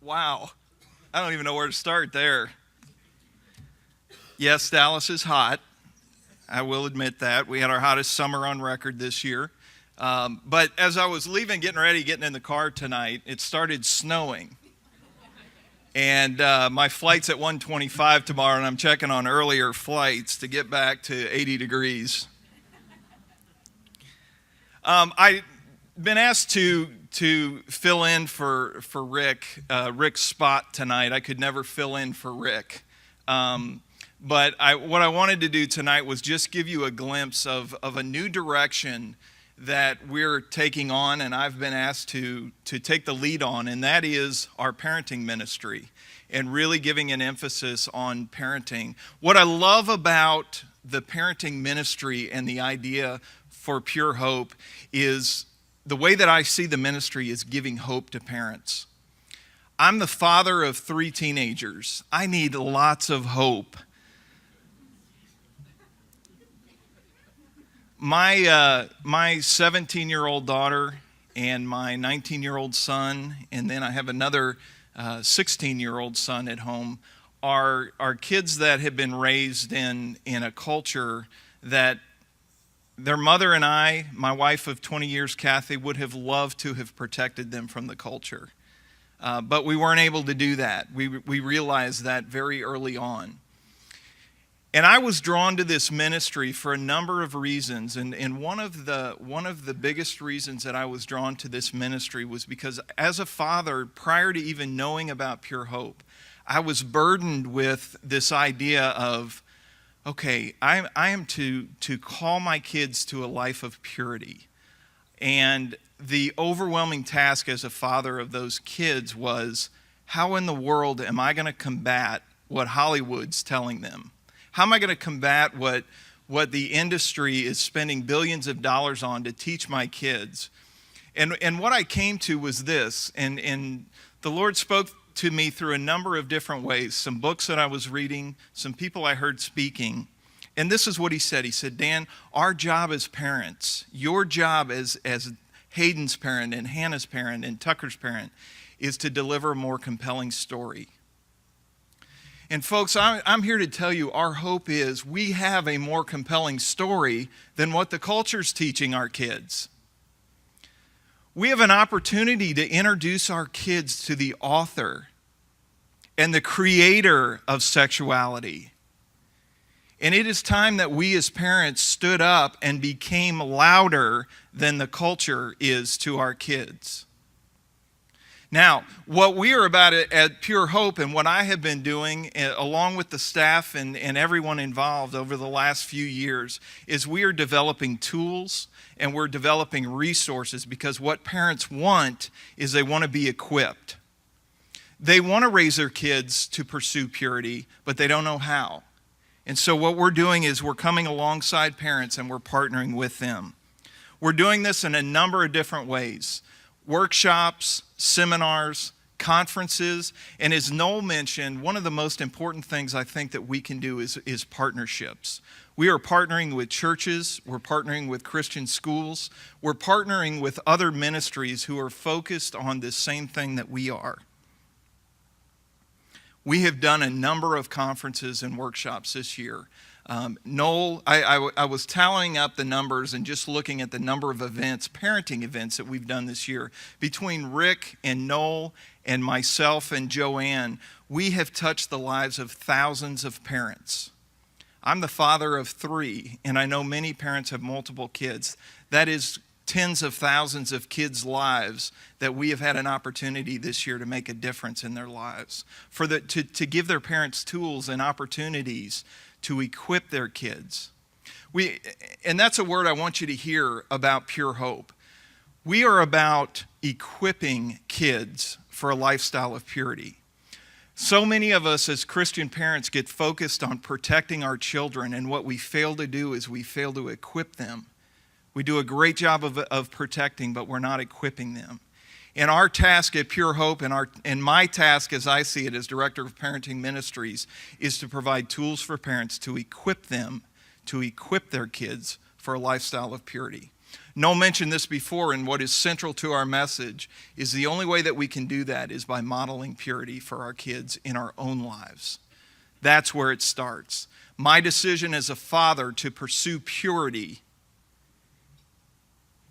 Wow. I don't even know where to start there. Yes, Dallas is hot. I will admit that. We had our hottest summer on record this year. But as I was leaving, getting in the car tonight, it started snowing. And my flight's at 1:25 tomorrow, and I'm checking on earlier flights to get back to 80 degrees. I've been asked to fill in for Rick, Rick's spot tonight. I could never fill in for Rick. But what I wanted to do tonight was just give you a glimpse of a new direction that we're taking on, and I've been asked to take the lead on, and that is our parenting ministry and really giving an emphasis on parenting. What I love about the parenting ministry and the idea for Pure Hope is the way that I see the ministry is giving hope to parents. I'm the father of 3 teenagers. I need lots of hope. My 17-year-old daughter and my 19-year-old son, and then I have another 16-year-old son at home, are kids that have been raised in a culture that their mother and I, my wife of 20 years, Kathy, would have loved to have protected them from the culture. But we weren't able to do that. We realized that very early on. And I was drawn to this ministry for a number of reasons. And one of the biggest reasons that I was drawn to this ministry was because as a father, prior to even knowing about Pure Hope, I was burdened with this idea of, okay, I am to call my kids to a life of purity. And the overwhelming task as a father of those kids was, how in the world am I going to combat what Hollywood's telling them? How am I going to combat what the industry is spending billions of dollars on to teach my kids? And what I came to was this, and the Lord spoke to me through a number of different ways, some books that I was reading, some people I heard speaking. And this is what he said. He said, Dan, our job as parents, your job as Hayden's parent and Hannah's parent and Tucker's parent, is to deliver a more compelling story. And folks, I'm here to tell you our hope is we have a more compelling story than what the culture's teaching our kids. We have an opportunity to introduce our kids to the author and the creator of sexuality. And it is time that we as parents stood up and became louder than the culture is to our kids. Now, what we are about at Pure Hope and what I have been doing, along with the staff and everyone involved over the last few years, is we are developing tools and we're developing resources, because what parents want is they want to be equipped. They want to raise their kids to pursue purity, but they don't know how. And so what we're doing is we're coming alongside parents and we're partnering with them. We're doing this in a number of different ways. Workshops, seminars, conferences, and as Noel mentioned, one of the most important things I think that we can do is partnerships. We are partnering with churches, we're partnering with Christian schools, we're partnering with other ministries who are focused on this same thing that we are. We have done a number of conferences and workshops this year. Noel, I was tallying up the numbers and just looking at the number of events, parenting events that we've done this year. Between Rick and Noel and myself and Joanne, we have touched the lives of thousands of parents. I'm the father of 3, and I know many parents have multiple kids. That is tens of thousands of kids' lives that we have had an opportunity this year to make a difference in their lives, to give their parents tools and opportunities to equip their kids. And that's a word I want you to hear about Pure Hope. We are about equipping kids for a lifestyle of purity. So many of us as Christian parents get focused on protecting our children, and what we fail to do is we fail to equip them. We do a great job of protecting, but we're not equipping them. And our task at Pure Hope, and my task as I see it as Director of Parenting Ministries, is to provide tools for parents to equip them, to equip their kids for a lifestyle of purity. Noel mentioned this before, and what is central to our message is the only way that we can do that is by modeling purity for our kids in our own lives. That's where it starts. My decision as a father to pursue purity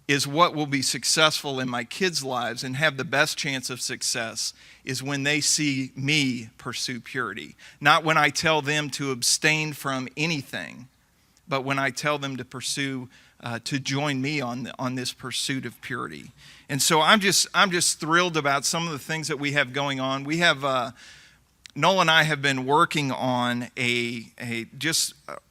is what will be successful in my kids' lives and have the best chance of success is when they see me pursue purity. Not when I tell them to abstain from anything, but when I tell them to pursue, to join me on this pursuit of purity. And so I'm just thrilled about some of the things that we have going on. We have Noel and I have been working on a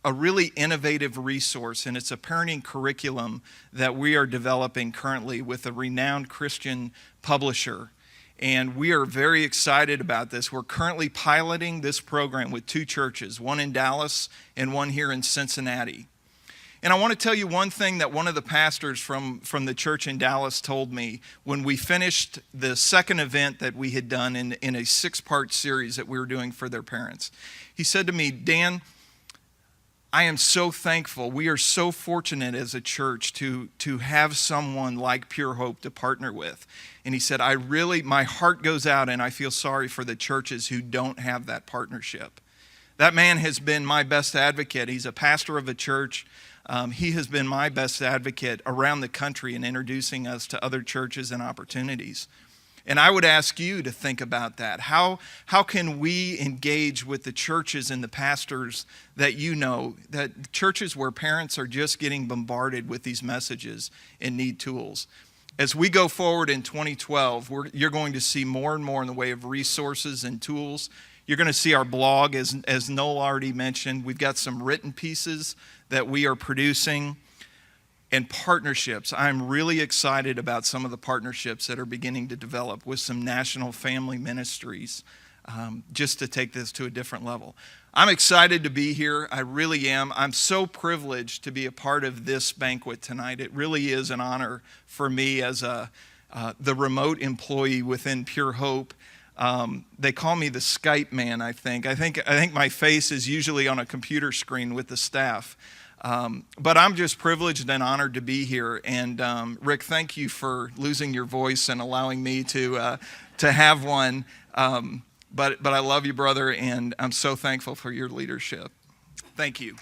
really innovative resource, and it's a parenting curriculum that we are developing currently with a renowned Christian publisher. And we are very excited about this. We're currently piloting this program with 2 churches, one in Dallas and one here in Cincinnati. And I want to tell you one thing that one of the pastors from the church in Dallas told me when we finished the second event that we had done in a 6-part series that we were doing for their parents. He said to me, "Dan, I am so thankful. We are so fortunate as a church to have someone like pureHOPE to partner with." And he said, my heart goes out and I feel sorry for the churches who don't have that partnership. That man has been my best advocate. He's a pastor of a church. He has been my best advocate around the country in introducing us to other churches and opportunities. And I would ask you to think about that. How can we engage with the churches and the pastors that you know, that churches where parents are just getting bombarded with these messages and need tools? As we go forward in 2012, you're going to see more and more in the way of resources and tools. You're going to see our blog, as Noel already mentioned. We've got some written pieces that we are producing, and partnerships. I'm really excited about some of the partnerships that are beginning to develop with some national family ministries, just to take this to a different level. I'm excited to be here. I really am. I'm so privileged to be a part of this banquet tonight. It really is an honor for me as the remote employee within pureHOPE. They call me the Skype man, I think. I think my face is usually on a computer screen with the staff. But I'm just privileged and honored to be here. And Rick, thank you for losing your voice and allowing me to have one. But I love you, brother, and I'm so thankful for your leadership. Thank you.